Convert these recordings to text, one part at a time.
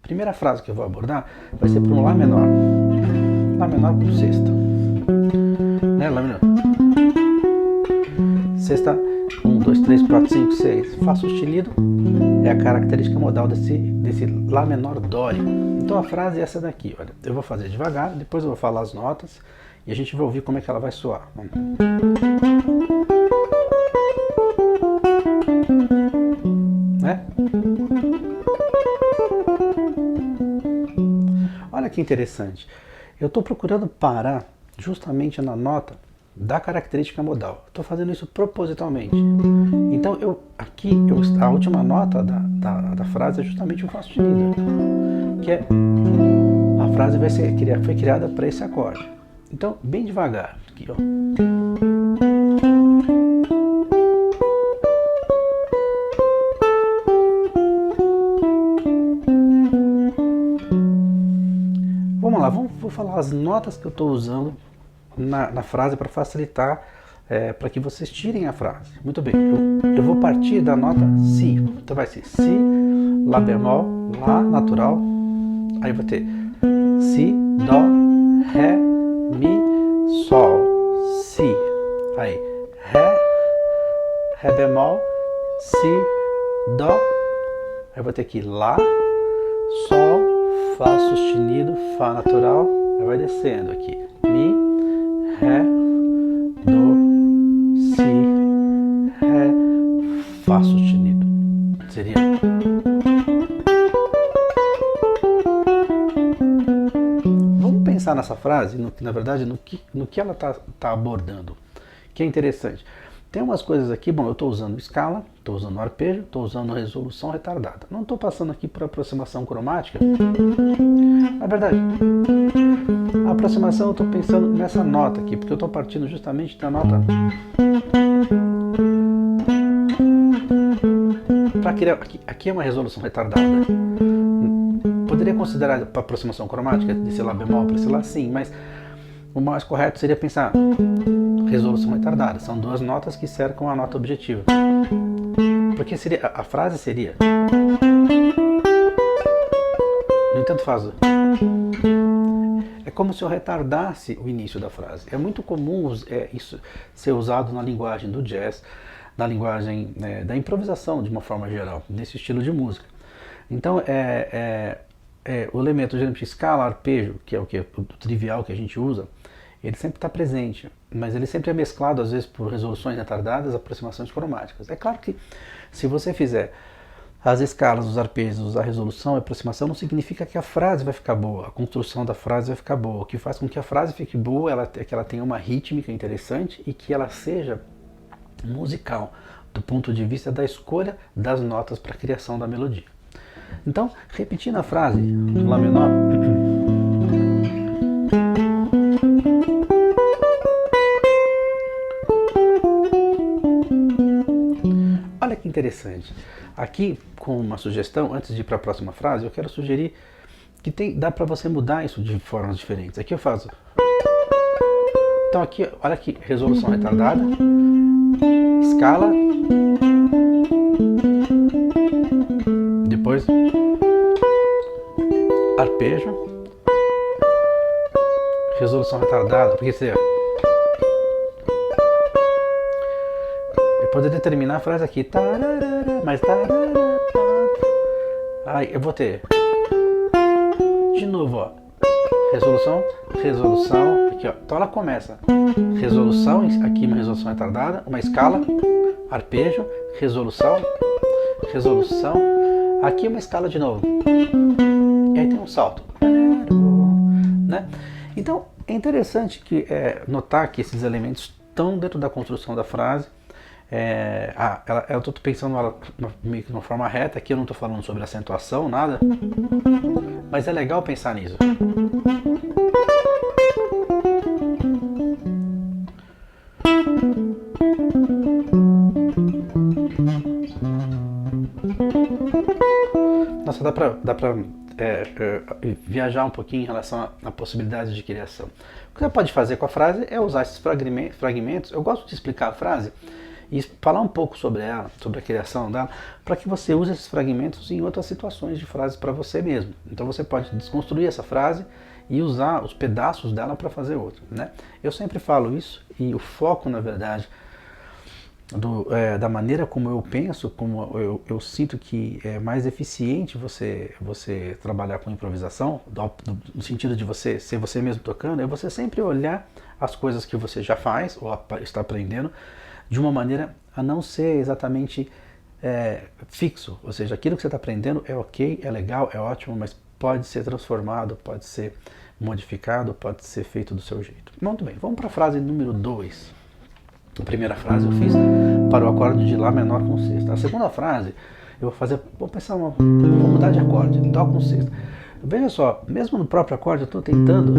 primeira frase que eu vou abordar vai ser para um Lá menor. Lá menor com sexta. Né? Lá menor. Sexta, 1, 2, 3, 4, 5, 6. Fá sustenido é a característica modal desse Lá menor dórico. Então a frase é essa daqui, olha. Eu vou fazer devagar, depois eu vou falar as notas e a gente vai ouvir como é que ela vai soar. Vamos. Né? Olha que interessante. Eu estou procurando parar justamente na nota da característica modal. Estou fazendo isso propositalmente. Então, a última nota da frase é justamente o Fá sustenido. Que é, a frase foi criada para esse acorde. Então, bem devagar. Aqui, ó. Vamos lá, vou falar as notas que eu estou usando na frase para facilitar, para que vocês tirem a frase. Muito bem, eu vou partir da nota Si. Então vai ser Si, Lá bemol, Lá natural, aí vou ter Si, Dó, Ré, Mi, Sol, Si, aí Ré bemol, Si, Dó, aí vou ter aqui Lá, Sol, Fá sustenido, Fá natural, aí vai descendo aqui, Mi, Ré, Dó, Si, Ré, Fá sustenido. Seria. Vamos pensar nessa frase, na verdade, no que ela está abordando, que é interessante. Tem umas coisas aqui, bom, eu estou usando escala, estou usando arpejo, estou usando resolução retardada. Não estou passando aqui por aproximação cromática. Na verdade, a aproximação eu estou pensando nessa nota aqui, porque eu estou partindo justamente da nota para criar. Aqui é uma resolução retardada. Poderia considerar a aproximação cromática desse Lá bemol para esse Lá? Sim, mas o mais correto seria pensar resolução retardada. São duas notas que cercam a nota objetiva. Porque a frase seria. No entanto, faz. É como se eu retardasse o início da frase. É muito comum isso ser usado na linguagem do jazz, na linguagem da improvisação de uma forma geral, nesse estilo de música. Então, o elemento geralmente escala, arpejo, que é o trivial que a gente usa, ele sempre está presente, mas ele sempre é mesclado, às vezes, por resoluções retardadas, aproximações cromáticas. É claro que, se você fizer as escalas, os arpejos, a resolução, a aproximação, não significa que a frase vai ficar boa, a construção da frase vai ficar boa. O que faz com que a frase fique boa é que ela tenha uma rítmica interessante e que ela seja musical, do ponto de vista da escolha das notas para a criação da melodia. Então, repetindo a frase do Lá menor. Olha que interessante. Aqui, com uma sugestão, antes de ir para a próxima frase, eu quero sugerir que dá para você mudar isso de formas diferentes. Aqui eu faço. Então aqui, olha aqui, resolução retardada, escala, depois arpejo, resolução retardada, porque você... Eu poderia terminar a frase aqui, mas aí eu vou ter de novo, ó, resolução, aqui ó, então ela começa resolução, aqui uma resolução retardada, uma escala, arpejo, resolução, aqui uma escala de novo, e aí tem um salto, né? Então é interessante notar que esses elementos estão dentro da construção da frase. Eu estou pensando ela meio que de uma forma reta, aqui eu não estou falando sobre acentuação, nada, mas é legal pensar nisso. Nossa, dá pra viajar um pouquinho em relação à possibilidade de criação. O que você pode fazer com a frase é usar esses fragmentos. Eu gosto de explicar a frase e falar um pouco sobre ela, sobre a criação dela, para que você use esses fragmentos em outras situações de frases para você mesmo. Então você pode desconstruir essa frase e usar os pedaços dela para fazer outra, né? Eu sempre falo isso, e o foco, na verdade, da maneira como eu penso, como eu sinto que é mais eficiente você trabalhar com improvisação, no sentido de você ser você mesmo tocando, é você sempre olhar as coisas que você já faz ou está aprendendo de uma maneira a não ser exatamente fixo, ou seja, aquilo que você está aprendendo é ok, é legal, é ótimo, mas pode ser transformado, pode ser modificado, pode ser feito do seu jeito. Muito bem, vamos para a frase número 2. A primeira frase eu fiz para o acorde de Lá menor com sexta. A segunda frase eu vou mudar de acorde, Dó com sexta. Veja só, mesmo no próprio acorde eu estou tentando,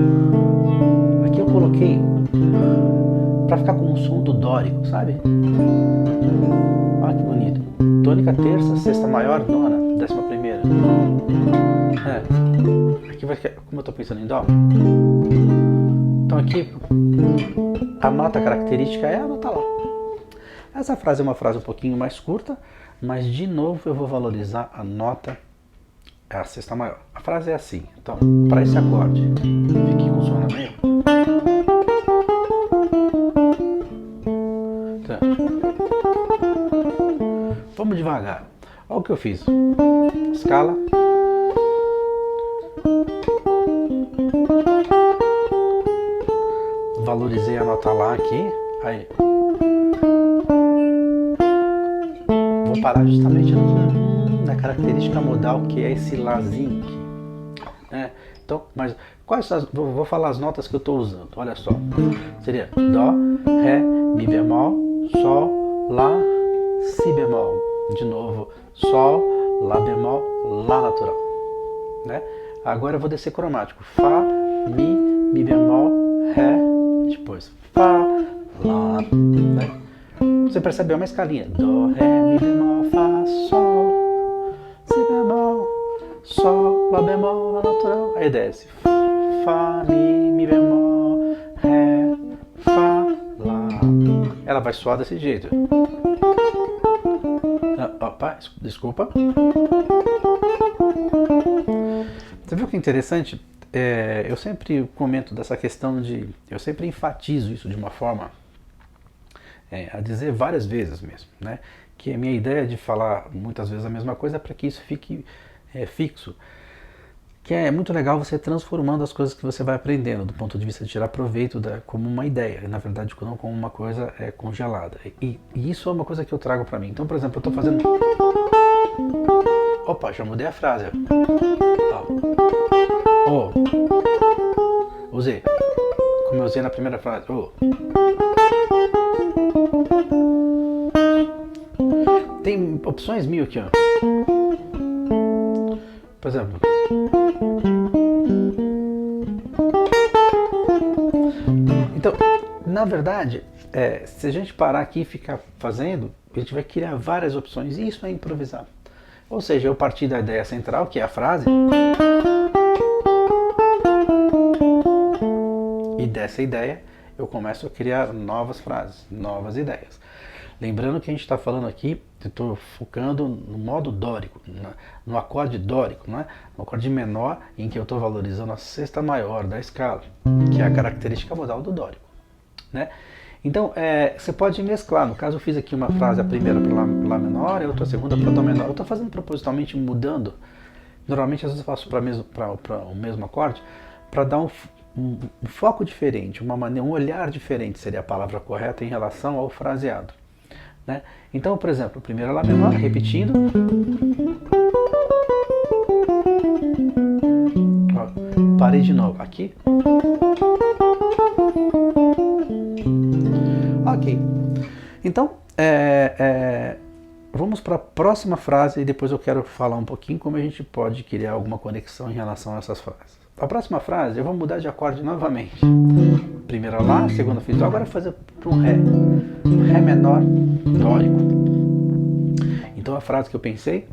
aqui eu coloquei para ficar com um som do dórico, sabe? Olha que bonito. Tônica terça, sexta maior, nona, 11ª. Aqui vai ficar, como eu estou pensando em Dó. Então aqui a nota característica é a nota Lá. Essa frase é uma frase um pouquinho mais curta, mas de novo eu vou valorizar a nota, a sexta maior. A frase é assim, então, para esse acorde, fique com o som na meio. Então, vamos devagar. Olha o que eu fiz. Escala. Valorizei a nota Lá aqui. Aí. Vou parar justamente na característica modal, que é esse Lázinho aqui. Então, mas quais vou falar as notas que eu estou usando. Olha só. Seria Dó, Ré, Mi bemol, Sol, Lá, Si bemol. De novo, Sol, Lá bemol, Lá natural. Né? Agora eu vou descer cromático. Fá, Mi bemol, Ré, depois Fá, Lá. Né? Você percebeu uma escalinha. Dó, Ré, Mi bemol, Fá, Sol, Si bemol, Sol, Lá bemol, Lá natural. Aí desce. Fá, Mi bemol, Ré, Fá, Lá. Ela vai soar desse jeito. Opa, desculpa. Você viu que é interessante? Eu sempre comento dessa questão eu sempre enfatizo isso de uma forma a dizer várias vezes mesmo, né? Que a minha ideia de falar muitas vezes a mesma coisa é para que isso fique fixo. Que é muito legal você transformando as coisas que você vai aprendendo do ponto de vista de tirar proveito como uma ideia, e na verdade não como uma coisa congelada. E isso é uma coisa que eu trago para mim. Então, por exemplo, eu estou fazendo... Opa, já mudei a frase. Usei. Como eu usei na primeira frase. Tem opções mil aqui, ó. Por exemplo. Então, na verdade, se a gente parar aqui e ficar fazendo, a gente vai criar várias opções, e isso é improvisar. Ou seja, eu parti da ideia central, que é a frase, e dessa ideia eu começo a criar novas frases, novas ideias. Lembrando que a gente está falando aqui, eu estou focando no modo dórico, no acorde dórico, né? No acorde menor, em que eu estou valorizando a sexta maior da escala, que é a característica modal do dórico, né? Então, você pode mesclar. No caso, eu fiz aqui uma frase, a primeira para Lá menor, a outra a segunda para Dó menor. Eu estou fazendo propositalmente mudando. Normalmente, às vezes, eu faço para o mesmo acorde, para dar um foco diferente, um olhar diferente seria a palavra correta em relação ao fraseado. Né? Então, por exemplo, primeiro Lá menor, repetindo. Ó, parei de novo. Aqui. Ok. Então, vamos para a próxima frase e depois eu quero falar um pouquinho como a gente pode criar alguma conexão em relação a essas frases. A próxima frase eu vou mudar de acorde novamente. Primeiro Lá, segunda fiz Dó, agora eu vou fazer para um Ré. Ré menor, dórico. Então a frase que eu pensei,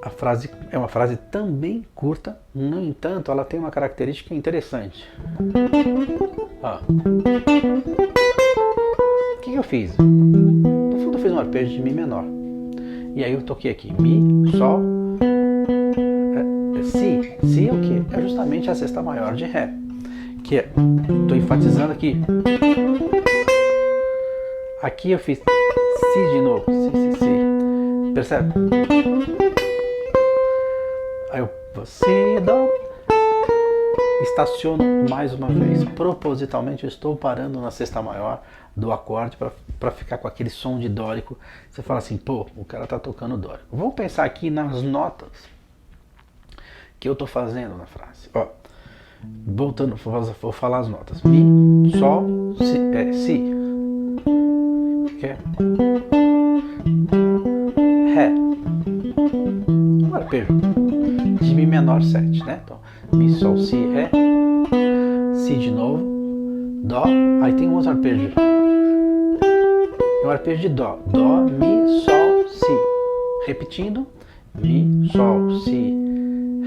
a frase é uma frase também curta, no entanto ela tem uma característica interessante. Ó. O que eu fiz? No fundo eu fiz um arpejo de Mi menor. E aí eu toquei aqui Mi, Sol, Si. Si é o quê? É justamente a sexta maior de Ré. Que estou enfatizando aqui. Aqui eu fiz Si de novo. Si, Si, Si. Percebe? Aí eu vou Si, Dó. Estaciono mais uma vez. Propositalmente eu estou parando na sexta maior do acorde para ficar com aquele som de dórico. Você fala assim, pô, o cara tá tocando dórico. Vamos pensar aqui nas notas que eu estou fazendo na frase. Ó, voltando, vou falar as notas. Mi, Sol, Si. Okay. Ré. Um arpejo de Mi menor 7, né? Então, Mi, Sol, Si, Ré. Si de novo. Dó. Aí tem um outro arpejo. É um arpejo de Dó. Dó, Mi, Sol, Si. Repetindo. Mi, Sol, Si,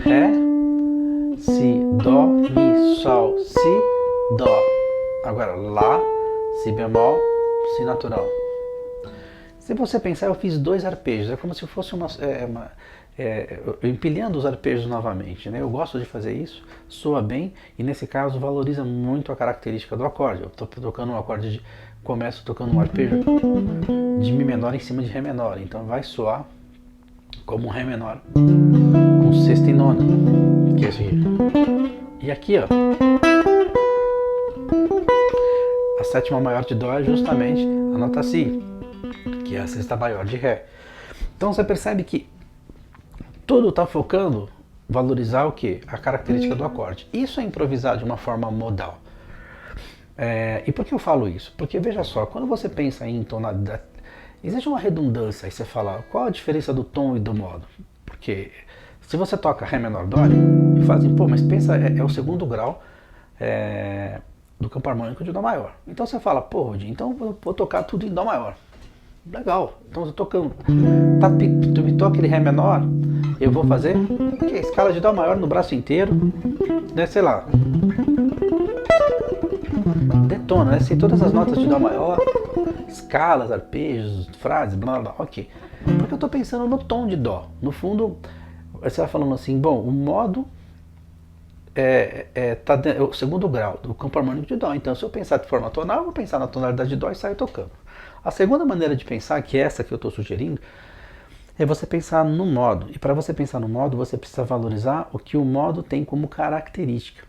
Ré. Si, Dó, Mi, Sol, Si, Dó. Agora Lá, Si bemol, Si natural. Se você pensar, eu fiz 2 arpejos. É como se fosse empilhando os arpejos novamente, né? Eu gosto de fazer isso, soa bem e nesse caso valoriza muito a característica do acorde. Eu estou tocando um acorde começo tocando um arpejo de Mi menor em cima de Ré menor, então vai soar como um Ré menor com sexta e nona, que é isso aqui. E aqui, ó, a sétima maior de Dó é justamente a nota Si, que é a sexta maior de Ré. Então você percebe que tudo está focando valorizar o que? A característica do acorde. Isso é improvisar de uma forma modal. E por que eu falo isso? Porque veja só, quando você pensa em tonalidade, existe uma redundância. Aí você fala, qual a diferença do tom e do modo? Porque se você toca Ré menor dórico, e fala assim, pô, mas pensa, é o segundo grau do campo harmônico de Dó maior. Então você fala, pô, Rodi, então eu vou tocar tudo em Dó maior. Legal, então eu tô tocando. Tu me toca aquele Ré menor, eu vou fazer que escala de Dó maior no braço inteiro, né, sei lá. Detona, né? Sei todas as notas de Dó maior, escalas, arpejos, frases, blá blá, ok. Porque eu tô pensando no tom de Dó. No fundo, você vai falando assim, bom, o modo é o segundo grau do campo harmônico de Dó. Então, se eu pensar de forma tonal, eu vou pensar na tonalidade de Dó e sair tocando. A segunda maneira de pensar, que é essa que eu estou sugerindo, é você pensar no modo. E para você pensar no modo, você precisa valorizar o que o modo tem como característica,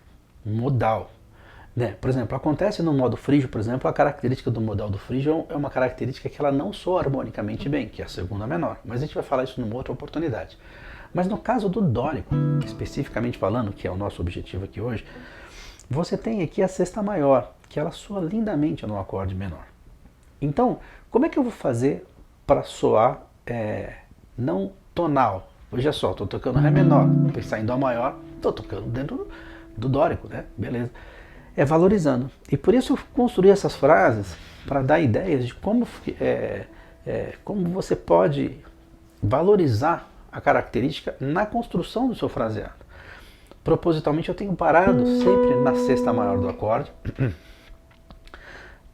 modal. Né? Por exemplo, acontece no modo frígio, por exemplo, a característica do modal do frígio é uma característica que ela não soa harmonicamente bem, que é a segunda menor. Mas a gente vai falar isso numa outra oportunidade. Mas no caso do dórico, especificamente falando, que é o nosso objetivo aqui hoje, você tem aqui a sexta maior, que ela soa lindamente no acorde menor. Então, como é que eu vou fazer para soar não tonal? Veja só, estou tocando Ré menor, pensar em Dó maior, estou tocando dentro do dórico, né? Beleza. É valorizando. E por isso eu construí essas frases para dar ideias de como você pode valorizar a característica na construção do seu fraseado. Propositalmente eu tenho parado sempre na sexta maior do acorde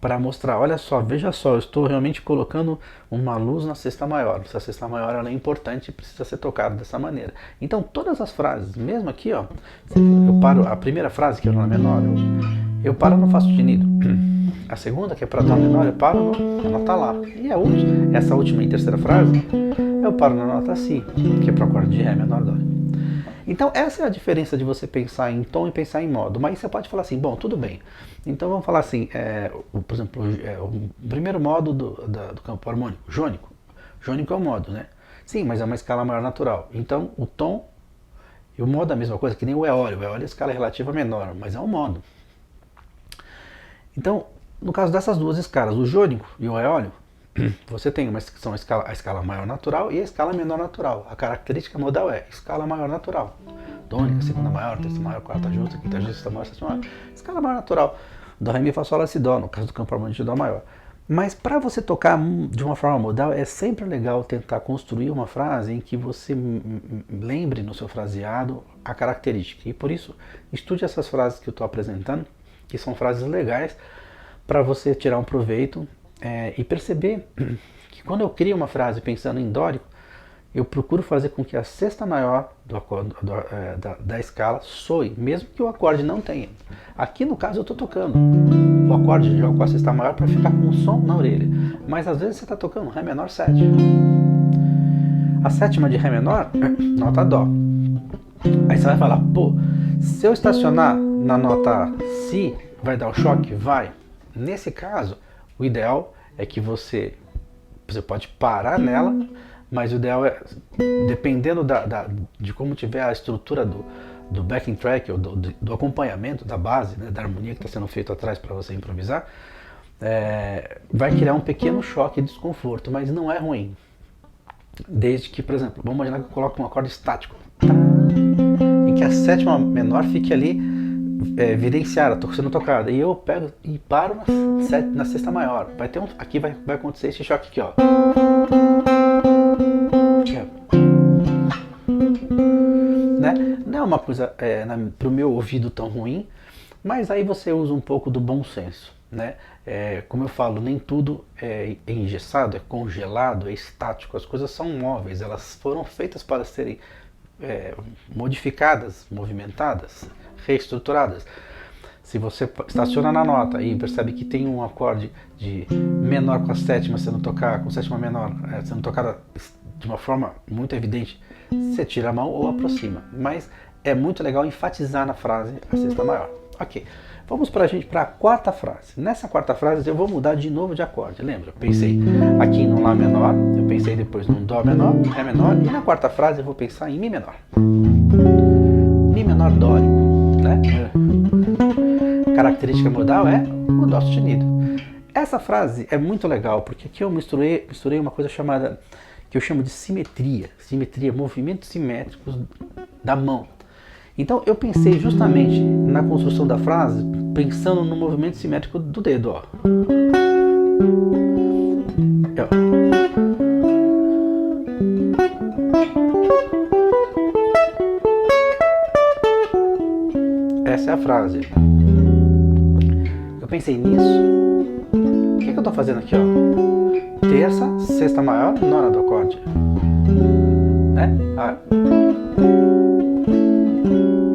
para mostrar, olha só, veja só, eu estou realmente colocando uma luz na sexta maior. Essa sexta maior ela é importante e precisa ser tocada dessa maneira. Então todas as frases, mesmo aqui, ó, eu paro, a primeira frase que é Lá menor, eu paro no Fá sustenido. A segunda, que é para Dó menor, eu paro na nota Lá. E essa última e terceira frase, eu paro na nota Si, que é para o acorde de Ré menor Dó. Então essa é a diferença de você pensar em tom e pensar em modo. Mas você pode falar assim, bom, tudo bem. Então vamos falar assim, por exemplo, o primeiro modo do campo harmônico, jônico. Jônico é o modo, né? Sim, mas é uma escala maior natural. Então o tom e o modo é a mesma coisa, que nem o eólio. O eólio é a escala relativa menor, mas é um modo. Então, no caso dessas duas escalas, o jônico e o eólio, você tem a escala maior natural e a escala menor natural. A característica modal é escala maior natural. Tônica, segunda maior, terça maior, quarta justa, quinta justa, sexta maior, sétima maior. Escala maior natural. Dó, Ré, Mi, Fá, Sol, Lá, Si, Dó, no caso do campo harmônico de Dó maior. Mas para você tocar de uma forma modal, é sempre legal tentar construir uma frase em que você lembre no seu fraseado a característica. E por isso, estude essas frases que eu estou apresentando, que são frases legais para você tirar um proveito e perceber que quando eu crio uma frase pensando em dórico, eu procuro fazer com que a sexta maior da escala soe, mesmo que o acorde não tenha. Aqui no caso eu estou tocando o acorde de Jó com a sexta maior para ficar com o som na orelha, mas às vezes você está tocando Ré menor 7. A sétima de Ré menor, nota Dó. Aí você vai falar, pô, se eu estacionar na nota Si, vai dar o choque? Vai. Nesse caso, o ideal é que você pode parar nela, mas o ideal é, dependendo de como tiver a estrutura do backing track, ou do acompanhamento da base, né, da harmonia que está sendo feito atrás para você improvisar, vai criar um pequeno choque e desconforto, mas não é ruim. Desde que, por exemplo, vamos imaginar que eu coloco um acorde estático, em que a sétima menor fique ali evidenciada, sendo tocada, e eu pego e paro na sexta maior. Aqui vai acontecer esse choque aqui, ó. Né? Não é uma coisa para o meu ouvido tão ruim, mas aí você usa um pouco do bom senso. Né? Como eu falo, nem tudo é engessado, é congelado, é estático. As coisas são móveis, elas foram feitas para serem modificadas, movimentadas, reestruturadas. Se você estaciona na nota e percebe que tem um acorde de menor com a sétima sendo tocada, com sétima menor sendo tocada de uma forma muito evidente, você tira a mão ou aproxima. Mas é muito legal enfatizar na frase a sexta maior. Ok, vamos para a quarta frase. Nessa quarta frase eu vou mudar de novo de acorde. Lembra? Eu pensei aqui no Lá menor, eu pensei depois no Dó menor, Ré menor, e na quarta frase eu vou pensar em Mi menor. Mi menor dórico, né? Característica modal é o Dó sustenido. Essa frase é muito legal porque aqui eu misturei uma coisa chamada, que eu chamo de simetria. Simetria, movimentos simétricos da mão. Então eu pensei justamente na construção da frase pensando no movimento simétrico do dedo, ó. Essa é a frase. Eu pensei nisso. O que eu estou fazendo aqui, ó? Terça, sexta maior, nona do acorde. Né?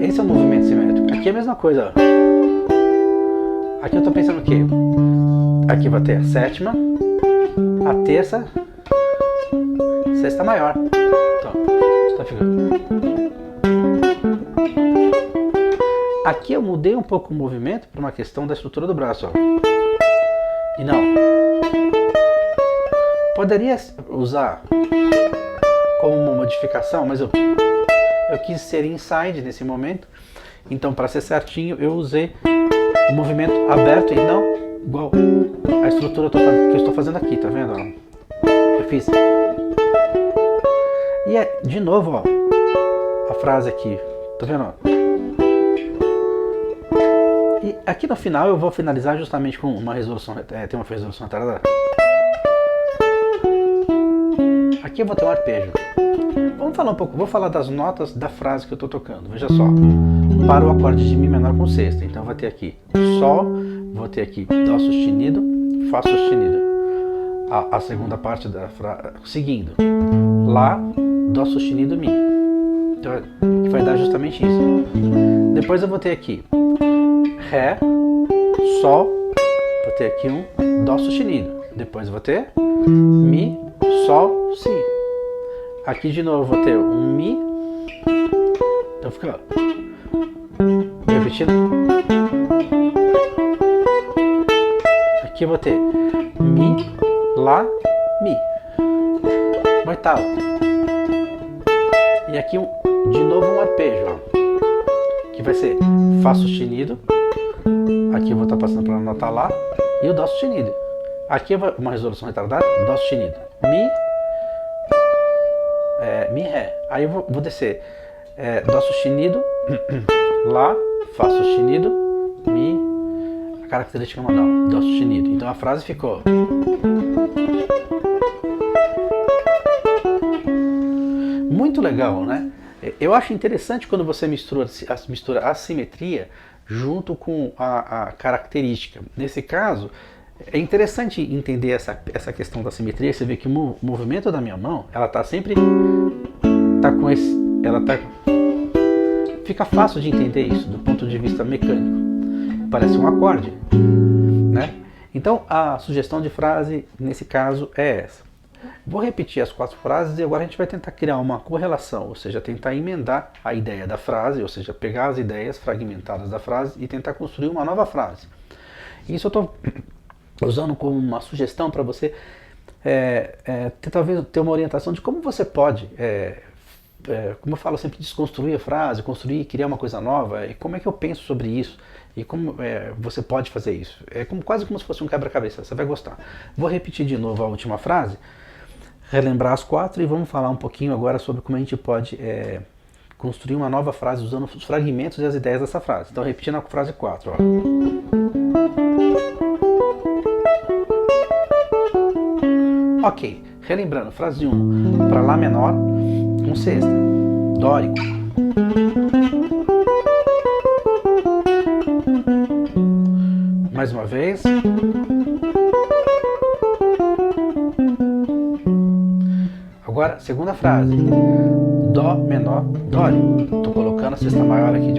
Esse é o movimento simétrico. Aqui é a mesma coisa, ó. Aqui eu estou pensando o quê? Aqui vai ter a sétima, a terça, sexta maior. Então, está ficando. Aqui eu mudei um pouco o movimento para uma questão da estrutura do braço, ó. E não. Poderia usar como uma modificação, mas eu quis ser inside nesse momento. Então, para ser certinho, eu usei o movimento aberto e não igual a estrutura que eu estou fazendo aqui, tá vendo? Ó? Eu fiz. E de novo, ó, a frase aqui, tá vendo? Ó? E aqui no final eu vou finalizar justamente com uma resolução, tem uma resolução retardada. Aqui eu vou ter um arpejo. Vamos falar um pouco, vou falar das notas da frase que eu estou tocando. Veja só, para o acorde de Mi menor com sexta. Então vai ter aqui Sol, vou ter aqui Dó sustenido, Fá sustenido. A segunda parte da frase, seguindo, Lá, Dó sustenido, Mi. Então vai dar justamente isso. Depois eu vou ter aqui Ré, Sol, vou ter aqui um Dó sustenido. Depois eu vou ter Mi, Sol, Si. Aqui de novo vou ter um Mi. Então fica repetindo. Aqui eu vou ter Mi, Lá, Mi. Uma oitava. E aqui de novo um arpejo, ó, que vai ser Fá sustenido. Aqui eu vou estar passando pela nota Lá e o Dó sustenido. Aqui uma resolução retardada, Dó sustenido, Mi, Ré. Aí eu vou descer Dó sustenido, Lá, Fá sustenido, Mi, a característica modal, Dó sustenido. Então a frase ficou. Muito legal, né? Eu acho interessante quando você mistura a simetria junto com a característica. Nesse caso, É interessante entender essa questão da simetria. Você vê que o movimento da minha mão, ela tá sempre com esse, fica fácil de entender isso do ponto de vista mecânico. Parece um acorde, né? Então a sugestão de frase nesse caso é essa. Vou repetir as 4 frases e agora a gente vai tentar criar uma correlação, ou seja, tentar emendar a ideia da frase, ou seja, pegar as ideias fragmentadas da frase e tentar construir uma nova frase. Isso eu estou usando como uma sugestão para você talvez ter uma orientação de como você pode, como eu falo sempre, desconstruir a frase, construir e criar uma coisa nova, e como é que eu penso sobre isso, e como você pode fazer isso. É quase como se fosse um quebra-cabeça, você vai gostar. Vou repetir de novo a última frase, relembrar as 4 e vamos falar um pouquinho agora sobre como a gente pode construir uma nova frase usando os fragmentos e as ideias dessa frase. Então, repetindo a frase 4. Ó. Ok, relembrando, frase 1, para Lá menor, com sexta, dórico. Mais uma vez. Agora, segunda frase, Dó menor, dórico. Estou colocando a sexta maior aqui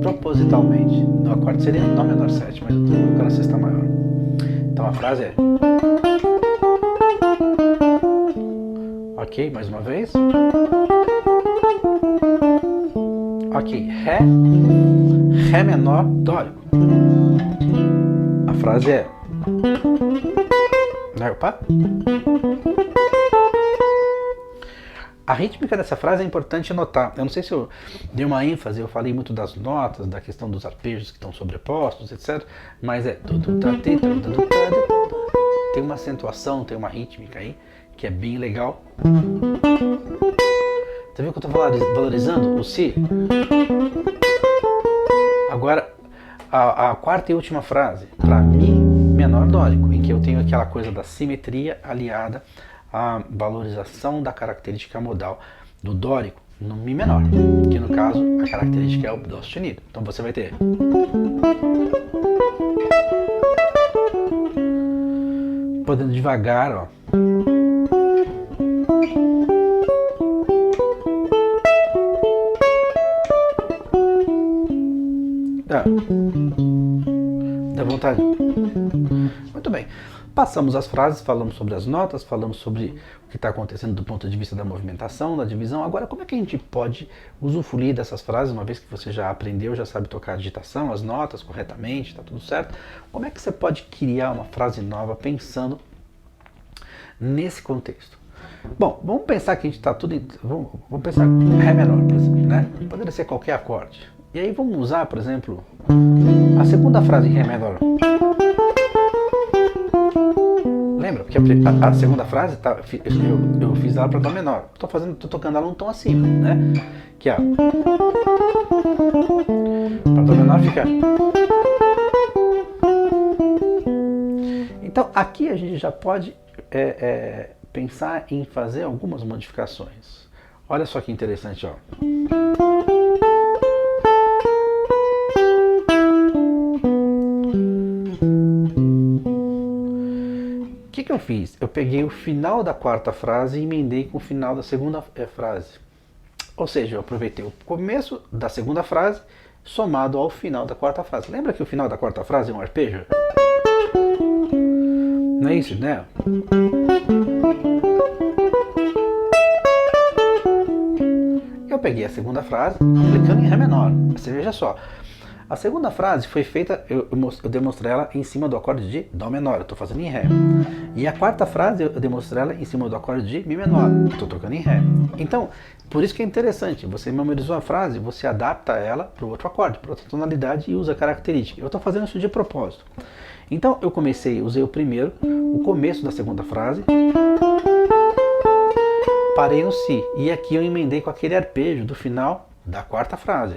propositalmente. No acorde seria Dó menor 7, mas eu estou colocando a sexta maior. Então a frase é... Ok, mais uma vez. Ok, Ré menor, dórico. A frase é... Opa. A rítmica dessa frase é importante notar. Eu não sei se eu dei uma ênfase, eu falei muito das notas, da questão dos arpejos que estão sobrepostos, etc. Mas tem uma acentuação, tem uma rítmica aí, que é bem legal. Você viu que eu estou valorizando o Si? Agora, a quarta e última frase, para Mi menor dórico, em que eu tenho aquela coisa da simetria aliada à valorização da característica modal do dórico no Mi menor, que no caso a característica é o Dó sustenido. Então você vai ter... Podendo devagar, ó. Dá vontade. Muito bem. Passamos as frases, falamos sobre as notas, falamos sobre o que está acontecendo do ponto de vista da movimentação, da divisão. Agora, como é que a gente pode usufruir dessas frases, uma vez que você já aprendeu, já sabe tocar a digitação, as notas corretamente, está tudo certo? Como é que você pode criar uma frase nova pensando nesse contexto? Bom, vamos pensar que a gente está tudo em... Vamos pensar em Ré menor, por exemplo, né? Poderia ser qualquer acorde. E aí vamos usar, por exemplo, a segunda frase em Ré menor. Lembra? Porque a segunda frase eu fiz ela para Dó menor. Estou tocando ela um tom acima, né? Que é para Dó menor fica. Então aqui a gente já pode pensar em fazer algumas modificações. Olha só que interessante, ó. O que eu fiz? Eu peguei o final da quarta frase e emendei com o final da segunda frase. Ou seja, eu aproveitei o começo da segunda frase somado ao final da quarta frase. Lembra que o final da quarta frase é um arpejo? Não é isso, né? Eu peguei a segunda frase aplicando em Ré menor. Você veja só. A segunda frase foi feita, eu demonstrei ela em cima do acorde de Dó menor, eu estou fazendo em Ré. E a quarta frase eu demonstrei ela em cima do acorde de Mi menor, estou tocando em Ré. Então, por isso que é interessante, você memorizou a frase, você adapta ela para o outro acorde, para outra tonalidade e usa a característica. Eu estou fazendo isso de propósito. Então eu usei o primeiro, o começo da segunda frase, parei no Si, e aqui eu emendei com aquele arpejo do final da quarta frase.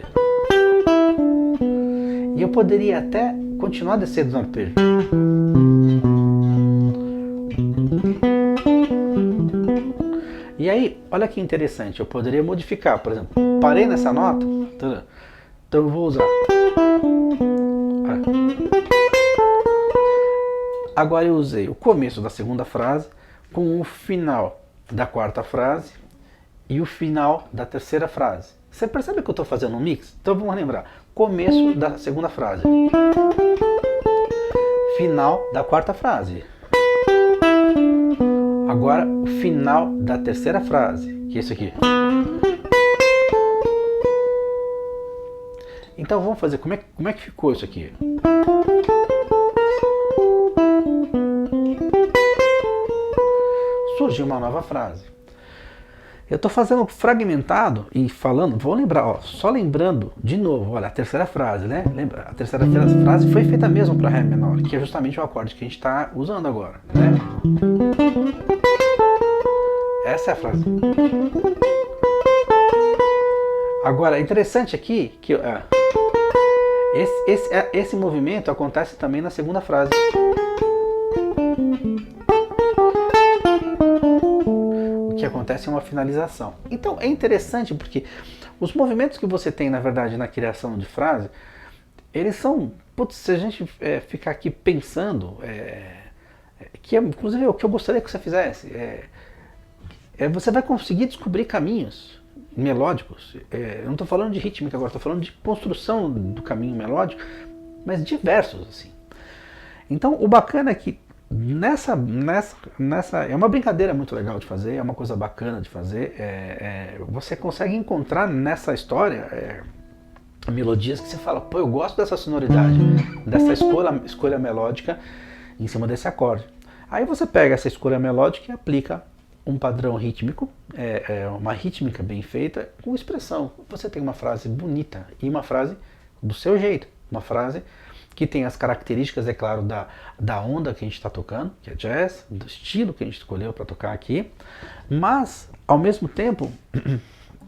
E eu poderia até continuar descendo no arpejo. E aí, olha que interessante, eu poderia modificar, por exemplo, parei nessa nota, então eu vou usar. Agora eu usei o começo da segunda frase com o final da quarta frase e o final da terceira frase. Você percebe que eu estou fazendo um mix? Então vamos lembrar. Começo da segunda frase. Final da quarta frase. Agora o final da terceira frase, que é isso aqui. Então vamos fazer, como é que ficou isso aqui? Surgiu uma nova frase. Eu estou fazendo fragmentado e falando, vou lembrar, ó, só lembrando de novo, olha, a terceira frase, né? Lembra? A terceira frase foi feita mesmo para Ré menor, que é justamente o acorde que a gente está usando agora, né? Essa é a frase. Agora, interessante aqui que esse movimento acontece também na segunda frase. O que acontece é uma finalização. Então é interessante porque os movimentos que você tem, na verdade, na criação de frase, eles são, putz, se a gente ficar aqui pensando, que é, inclusive o que eu gostaria que você fizesse, você vai conseguir descobrir caminhos melódicos. Eu não estou falando de rítmica agora, estou falando de construção do caminho melódico, mas diversos, assim. Então o bacana é que nessa é uma brincadeira muito legal de fazer, é uma coisa bacana de fazer. Você consegue encontrar nessa história melodias que você fala, pô, eu gosto dessa sonoridade, dessa escolha melódica em cima desse acorde. Aí você pega essa escolha melódica e aplica um padrão rítmico, uma rítmica bem feita, com expressão. Você tem uma frase bonita e uma frase do seu jeito, uma frase que tem as características, é claro, da onda que a gente está tocando, que é jazz, do estilo que a gente escolheu para tocar aqui, mas, ao mesmo tempo,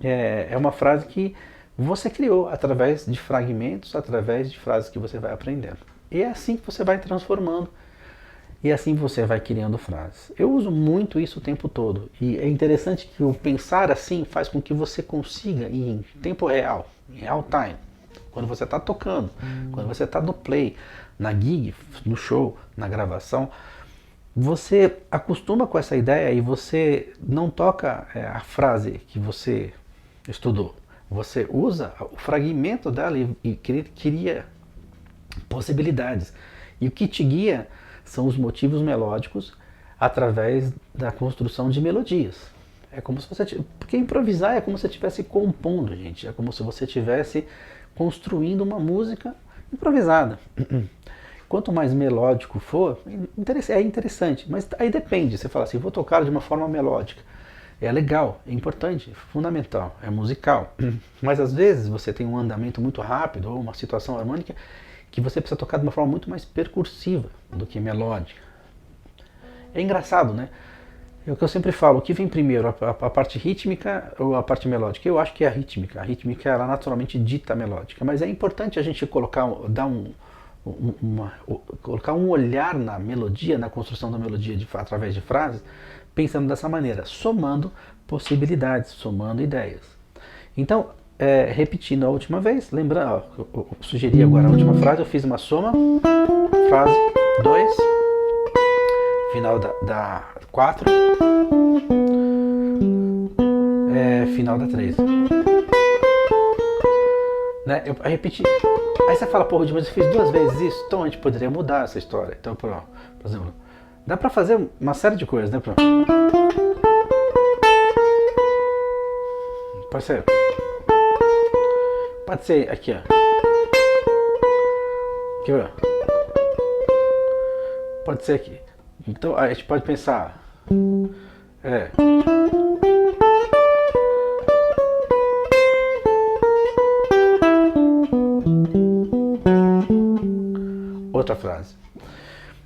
é uma frase que você criou através de fragmentos, através de frases que você vai aprendendo. E é assim que você vai transformando, e assim você vai criando frases. Eu uso muito isso o tempo todo, e é interessante que o pensar assim faz com que você consiga ir em tempo real, em real time, quando você está tocando, quando você está no play, na gig, no show, na gravação, você acostuma com essa ideia e você não toca a frase que você estudou. Você usa o fragmento dela e cria possibilidades. E o que te guia são os motivos melódicos através da construção de melodias. É como se você... Porque improvisar é como se você estivesse compondo, gente. É como se você estivesse construindo uma música improvisada. Quanto mais melódico for, é interessante. Mas aí depende. Você fala assim, vou tocar de uma forma melódica. É legal, é importante, é fundamental, é musical. Mas às vezes você tem um andamento muito rápido ou uma situação harmônica que você precisa tocar de uma forma muito mais percursiva do que melódica. É engraçado, né? É o que eu sempre falo, o que vem primeiro, a parte rítmica ou a parte melódica? Eu acho que é a rítmica. A rítmica, ela naturalmente dita melódica, mas é importante a gente colocar um olhar na melodia, na construção da melodia através de frases, pensando dessa maneira, somando possibilidades, somando ideias. Então, repetindo a última vez, lembrando, eu sugeri agora a última frase, eu fiz uma soma, frase 2, final da 4, final da 3. Né? Eu repeti. Aí você fala, porra, mas eu fiz 2 vezes isso, então a gente poderia mudar essa história. Então, por exemplo, dá pra fazer uma série de coisas, né? Pode ser. Pode ser aqui, ó. Aqui, ó. Pode ser aqui. Então a gente pode pensar. Outra frase.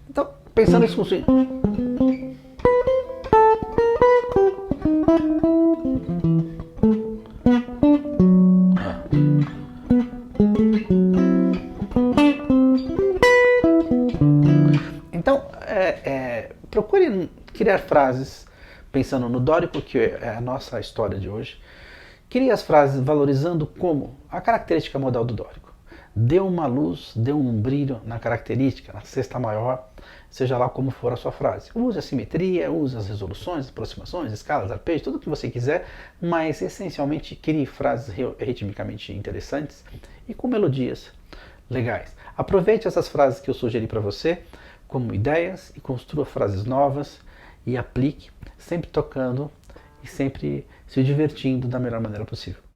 Então, pensando isso assim. Então, procure criar frases pensando no dórico, que é a nossa história de hoje. Crie as frases valorizando como a característica modal do dórico. dê uma luz, dê um brilho na característica, na sexta maior, seja lá como for a sua frase. Use a simetria, use as resoluções, aproximações, escalas, arpejos, tudo o que você quiser, mas essencialmente crie frases ritmicamente interessantes e com melodias legais. Aproveite essas frases que eu sugeri para você como ideias e construa frases novas e aplique, sempre tocando e sempre se divertindo da melhor maneira possível.